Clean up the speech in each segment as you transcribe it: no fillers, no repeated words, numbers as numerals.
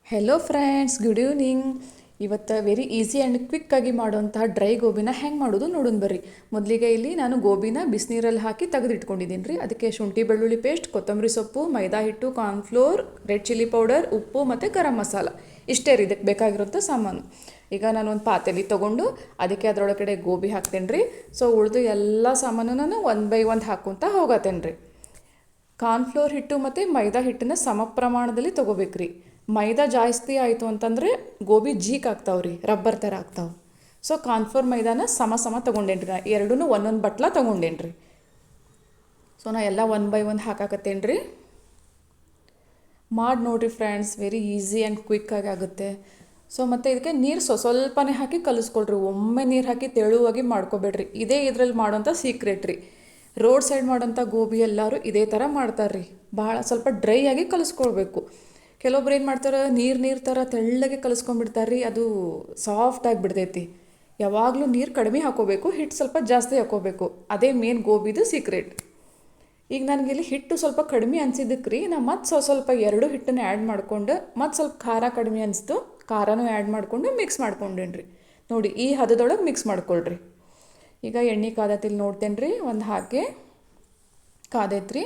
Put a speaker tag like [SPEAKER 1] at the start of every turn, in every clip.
[SPEAKER 1] Hello friends, good evening. ಇವತ್ತು very easy and ಕ್ವಿಕ್ಕಾಗಿ ಮಾಡುವಂತಹ dry ಗೋಬಿನ ಹೆಂಗೆ ಮಾಡೋದು ನೋಡೋಣ ಬರ್ರಿ. ಮೊದಲಿಗೆ ಇಲ್ಲಿ ನಾನು ಗೋಬಿನ ಬಿಸಿನೀರಲ್ಲಿ ಹಾಕಿ ತೆಗೆದಿಟ್ಕೊಂಡಿದ್ದೀನಿ ರೀ. ಅದಕ್ಕೆ ಶುಂಠಿ ಬೆಳ್ಳುಳ್ಳಿ ಪೇಸ್ಟ್, ಕೊತ್ತಂಬರಿ ಸೊಪ್ಪು, ಮೈದಾ ಹಿಟ್ಟು, ಕಾರ್ನ್ಫ್ಲೋರ್, ರೆಡ್ ಚಿಲ್ಲಿ ಪೌಡರ್, ಉಪ್ಪು ಮತ್ತು ಗರಂ ಮಸಾಲ ಇಷ್ಟೇ ರೀ ಇದಕ್ಕೆ ಬೇಕಾಗಿರೋಂಥ ಸಾಮಾನು. ಈಗ ನಾನು ಒಂದು ಪಾತ್ರೆಲಿ ತೊಗೊಂಡು ಅದಕ್ಕೆ ಅದರೊಳಗಡೆ ಗೋಬಿ ಹಾಕ್ತೇನೆ ರೀ. ಸೊ ಉಳಿದು ಎಲ್ಲ ಸಾಮಾನು ನಾನು ಒನ್ ಬೈ ಒಂದು ಹಾಕ್ಕೊತ ಹೋಗತ್ತೇನೆ ರೀ. ಕಾರ್ನ್ಫ್ಲೋರ್ ಹಿಟ್ಟು ಮತ್ತು ಮೈದಾ ಹಿಟ್ಟನ್ನ ಸಮ ಪ್ರಮಾಣದಲ್ಲಿ ತೊಗೋಬೇಕ್ರಿ. ಮೈದಾ ಜಾಸ್ತಿ ಆಯಿತು ಅಂತಂದರೆ ಗೋಬಿ ಜೀಕ್ ಆಗ್ತಾವ್ರಿ, ರಬ್ಬರ್ ಥರ ಆಗ್ತಾವೆ. ಸೊ ಕಾರ್ನ್ಫ್ಲೋರ್ ಮೈದಾನ ಸಮ ಸಮ ತೊಗೊಂಡೇನ್ರಿ. ನಾ ಎರಡೂ ಒಂದೊಂದು ಬಟ್ಲ ತೊಗೊಂಡೇನ್ರಿ. ಸೊ ನಾ ಎಲ್ಲ ಒನ್ ಬೈ ಒಂದು ಹಾಕಾಕತ್ತೇನೆ ರೀ. ಮಾಡಿ ನೋಡಿರಿ ಫ್ರೆಂಡ್ಸ್, ವೆರಿ ಈಸಿ ಆ್ಯಂಡ್ ಕ್ವಿಕ್ಕಾಗಿ ಆಗುತ್ತೆ. ಸೊ ಮತ್ತು ಇದಕ್ಕೆ ನೀರು ಸ್ವಲ್ಪನೇ ಹಾಕಿ ಕಲಿಸ್ಕೊಳ್ರಿ. ಒಮ್ಮೆ ನೀರು ಹಾಕಿ ತೆಳುವಾಗಿ ಮಾಡ್ಕೊಬೇಡ್ರಿ. ಇದೇ ಇದರಲ್ಲಿ ಮಾಡೋಂಥ ಸೀಕ್ರೆಟ್ ರೀ. ರೋಡ್ ಸೈಡ್ ಮಾಡೋಂಥ ಗೋಬಿ ಎಲ್ಲರೂ ಇದೇ ಥರ ಮಾಡ್ತಾರೆ ರೀ. ಭಾಳ ಸ್ವಲ್ಪ ಡ್ರೈ ಆಗಿ ಕಲಿಸ್ಕೊಳ್ಬೇಕು. ಕೆಲವೊಬ್ರು ಏನು ಮಾಡ್ತಾರೆ, ನೀರು ಥರ ತೆಳ್ಳಗೆ ಕಲಿಸ್ಕೊಂಡ್ಬಿಡ್ತಾರೆ ರೀ. ಅದು ಸಾಫ್ಟ್ ಆಗಿಬಿಡ್ತೈತಿ. ಯಾವಾಗಲೂ ನೀರು ಕಡಿಮೆ ಹಾಕೋಬೇಕು, ಹಿಟ್ಟು ಸ್ವಲ್ಪ ಜಾಸ್ತಿ ಹಾಕೋಬೇಕು. ಅದೇ ಮೇನ್ ಗೋಬಿದು ಸೀಕ್ರೆಟ್. ಈಗ ನನಗಿಲ್ಲಿ ಹಿಟ್ಟು ಸ್ವಲ್ಪ ಕಡಿಮೆ ಅನ್ಸಿದ್ದಕ್ಕೆ ರೀ, ನಾ ಮತ್ತು ಸ್ವಲ್ಪ ಎರಡು ಹಿಟ್ಟನ್ನು ಆ್ಯಡ್ ಮಾಡ್ಕೊಂಡು ಮತ್ತು ಸ್ವಲ್ಪ ಖಾರ ಕಡಿಮೆ ಅನಿಸ್ತು, ಖಾರನೂ ಆ್ಯಡ್ ಮಾಡಿಕೊಂಡು ಮಿಕ್ಸ್ ಮಾಡ್ಕೊಂಡೇನಿ ರೀ. ನೋಡಿ, ಈ ಹದದೊಳಗೆ ಮಿಕ್ಸ್ ಮಾಡ್ಕೊಳ್ರಿ. ಈಗ ಎಣ್ಣೆ ಕಾದತಿಲ್ಲಿ ನೋಡ್ತೇನೆ ರೀ, ಒಂದು ಹಾಕಿ ಕಾದೈತ್ರಿ.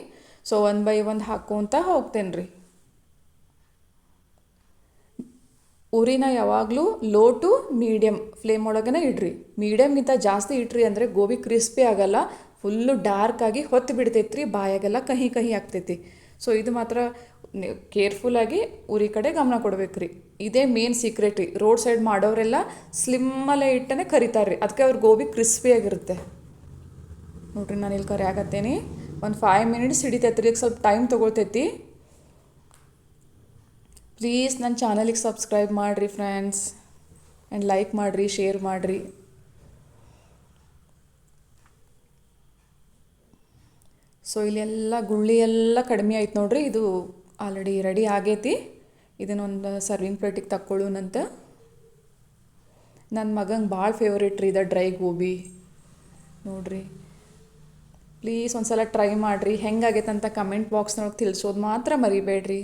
[SPEAKER 1] ಸೊ ಒನ್ ಬೈ ಒಂದು ಹಾಕೋಂತ ಹೋಗ್ತೇನೆ ರೀ. ಉರಿನ ಯಾವಾಗಲೂ ಲೋ ಟು ಮೀಡಿಯಮ್ ಫ್ಲೇಮ್ ಒಳಗೇ ಇಡ್ರಿ. ಮೀಡಿಯಮ್ಗಿಂತ ಜಾಸ್ತಿ ಇಟ್ರಿ ಅಂದರೆ ಗೋಬಿ ಕ್ರಿಸ್ಪಿ ಆಗಲ್ಲ, ಫುಲ್ಲು ಡಾರ್ಕಾಗಿ ಹೊತ್ತು ಬಿಡ್ತೈತ್ರಿ, ಬಾಯಾಗೆಲ್ಲ ಕಹಿ ಕಹಿ ಆಗ್ತೈತಿ. ಸೊ ಇದು ಮಾತ್ರ ಕೇರ್ಫುಲ್ಲಾಗಿ ಉರಿ ಕಡೆ ಗಮನ ಕೊಡ್ಬೇಕು ರೀ. ಇದೇ ಮೇನ್ ಸೀಕ್ರೆಟ್ ರೀ. ರೋಡ್ ಸೈಡ್ ಮಾಡೋರೆಲ್ಲ ಸ್ಲಿಮ್ಮಲ್ಲೇ ಇಟ್ಟನೆ ಕರಿತಾರೆ ರೀ, ಅದಕ್ಕೆ ಅವ್ರ ಗೋಬಿ ಕ್ರಿಸ್ಪಿಯಾಗಿರುತ್ತೆ. ನೋಡ್ರಿ, ನಾನು ಇಲ್ಲಿ ಕರಿ ಹಾಕತ್ತೇನೆ. ಒಂದು 5 ಮಿನಿಟ್ಸ್ ಹಿಡಿತೈತಿ ರೀ, ಸ್ವಲ್ಪ ಟೈಮ್ ತೊಗೊಳ್ತೈತಿ. ಪ್ಲೀಸ್ ನನ್ನ ಚಾನಲಿಗೆ ಸಬ್ಸ್ಕ್ರೈಬ್ ಮಾಡಿರಿ ಫ್ರೆಂಡ್ಸ್, ಆ್ಯಂಡ್ ಲೈಕ್ ಮಾಡಿರಿ, ಶೇರ್ ಮಾಡಿರಿ. ಸೊ ಇಲ್ಲೆಲ್ಲ ಗುಳ್ಳಿ ಎಲ್ಲ ಕಡಿಮೆ ಆಯ್ತು ನೋಡ್ರಿ. ಇದು ಆಲ್ರೆಡಿ ರೆಡಿ ಆಗೈತಿ. ಇದನ್ನೊಂದು ಸರ್ವಿಂಗ್ ಪ್ಲೇಟಿಗೆ ತಕ್ಕೊಳ್ಳೋಣಂತ. ನನ್ನ ಮಗಂಗೆ ಭಾಳ ಫೇವ್ರೇಟ್ ರೀ ಇದು ಡ್ರೈ ಗೋಬಿ. ನೋಡ್ರಿ, ಪ್ಲೀಸ್ ಒಂದು ಸಲ ಟ್ರೈ ಮಾಡಿರಿ. ಹೆಂಗಾಗೈತೆ ಅಂತ ಕಮೆಂಟ್ ಬಾಕ್ಸ್ನೊಳಗೆ ತಿಳಿಸೋದು ಮಾತ್ರ ಮರಿಬೇಡ್ರಿ.